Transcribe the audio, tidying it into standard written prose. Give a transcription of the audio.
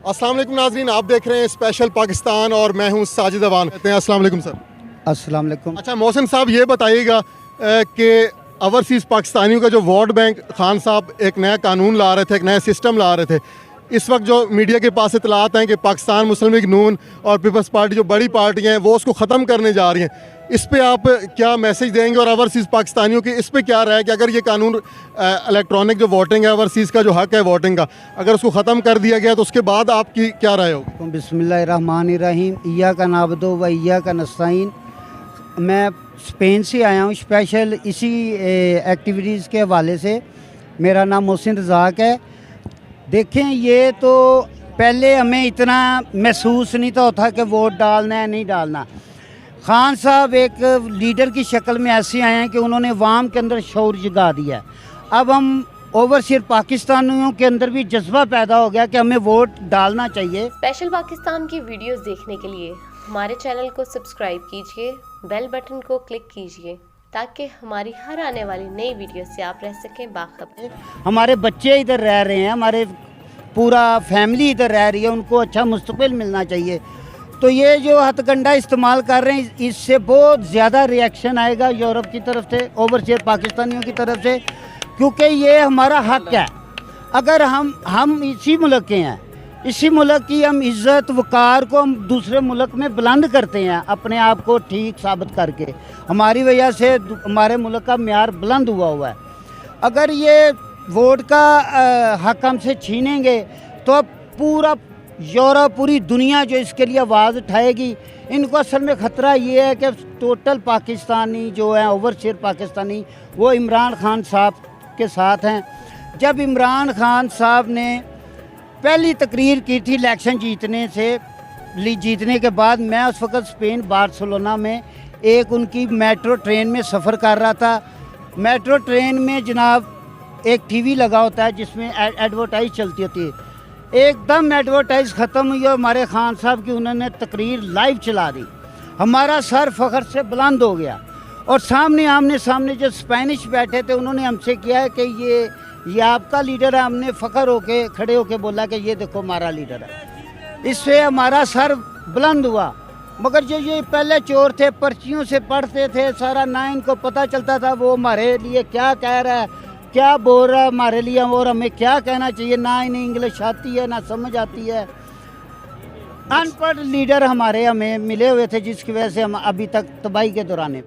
अस्सलाम वालेकुम नाज़रीन, आप देख रहे हैं स्पेशल पाकिस्तान और मैं हूं साजिद अवान। कहते हैं अस्सलाम वालेकुम सर। अस्सलाम वालेकुम। अच्छा मोहसिन साहब, ये बताइएगा कि ओवरसीज़ पाकिस्तानियों का जो वोट बैंक, खान साहब एक नया कानून ला रहे थे, एक नया सिस्टम ला रहे थे। इस वक्त जो मीडिया के पास इतलात हैं कि पाकिस्तान मुस्लिम लीग नून और पीपल्स पार्टी जो बड़ी पार्टियाँ हैं वो उसको ख़त्म करने जा रही हैं। इस पे आप क्या मैसेज देंगे और ओवरसीज़ पाकिस्तानियों की इस पे क्या राय है कि अगर ये कानून इलेक्ट्रॉनिक जो वोटिंग है, ओवरसीज़ का जो हक है वोटिंग का, अगर उसको ख़त्म कर दिया गया तो उसके बाद आपकी क्या राय होगी? बिस्मिल्लाहिर्रहमानिर्रहीम, इय्या का नाबदो व इय्या का नस्ताईन। मैं स्पेन से आया हूँ स्पेशल इसी एक्टिविटीज़ के हवाले से। मेरा नाम मोहसिन रज़ाक है। देखें, ये तो पहले हमें इतना महसूस नहीं था होता कि वोट डालना है नहीं डालना। खान साहब एक लीडर की शक्ल में ऐसे आए हैं कि उन्होंने अवाम के अंदर शऊर जगा दिया है। अब हम ओवरसीयर पाकिस्तानियों के अंदर भी जज्बा पैदा हो गया कि हमें वोट डालना चाहिए। स्पेशल पाकिस्तान की वीडियोस देखने के लिए हमारे चैनल को सब्सक्राइब कीजिए, बेल बटन को क्लिक कीजिए ताकि हमारी हर आने वाली नई वीडियो से आप रह सकें बाखबर। हमारे बच्चे इधर रह रहे हैं, हमारे पूरा फैमिली इधर रह रही है, उनको अच्छा मुस्तकबिल मिलना चाहिए। तो ये जो हथकंडा इस्तेमाल कर रहे हैं, इससे बहुत ज़्यादा रिएक्शन आएगा यूरोप की तरफ से, ओवरसीयर पाकिस्तानियों की तरफ से, क्योंकि ये हमारा हक है। अगर हम इसी मुल्क के हैं, इसी मुल्क की हम इज़्ज़त वक़ार को हम दूसरे मुल्क में बुलंद करते हैं, अपने आप को ठीक साबित करके। हमारी वजह से हमारे मुल्क का म्यार बुलंद हुआ है। अगर ये वोट का हक हमसे छीनेंगे तो अब पूरा यूरोप, पूरी दुनिया जो इसके लिए आवाज़ उठाएगी। इनको असल में ख़तरा ये है कि टोटल पाकिस्तानी जो है, ओवरसीयर पाकिस्तानी, वो इमरान खान साहब के साथ हैं। जब इमरान खान साहब ने पहली तकरीर की थी इलेक्शन जीतने के बाद, मैं उस वक़्त स्पेन बार्सिलोना में एक उनकी मेट्रो ट्रेन में सफ़र कर रहा था। मेट्रो ट्रेन में जनाब एक टीवी लगा होता है जिसमें एडवर्टाइज चलती होती है। एकदम एडवर्टाइज ख़त्म हुई और हमारे खान साहब की उन्होंने तकरीर लाइव चला दी। हमारा सर फ़ख्र से बुलंद हो गया। और आमने सामने जो स्पेनिश बैठे थे उन्होंने हमसे किया है कि ये आपका लीडर है। हमने फ़ख्र होके खड़े होके बोला कि ये देखो हमारा लीडर है। इससे हमारा सर बुलंद हुआ। मगर जो ये पहले चोर थे, पर्चियों से पढ़ते थे सारा, ना इनको पता चलता था वो हमारे लिए क्या कह रहा है, क्या बोल रहा है हमारे लिए और हमें क्या कहना चाहिए। ना इन्हें इंग्लिश आती है, ना समझ आती है। अनपढ़ लीडर हमें मिले हुए थे, जिसकी वजह से हम अभी तक तबाही के दौरान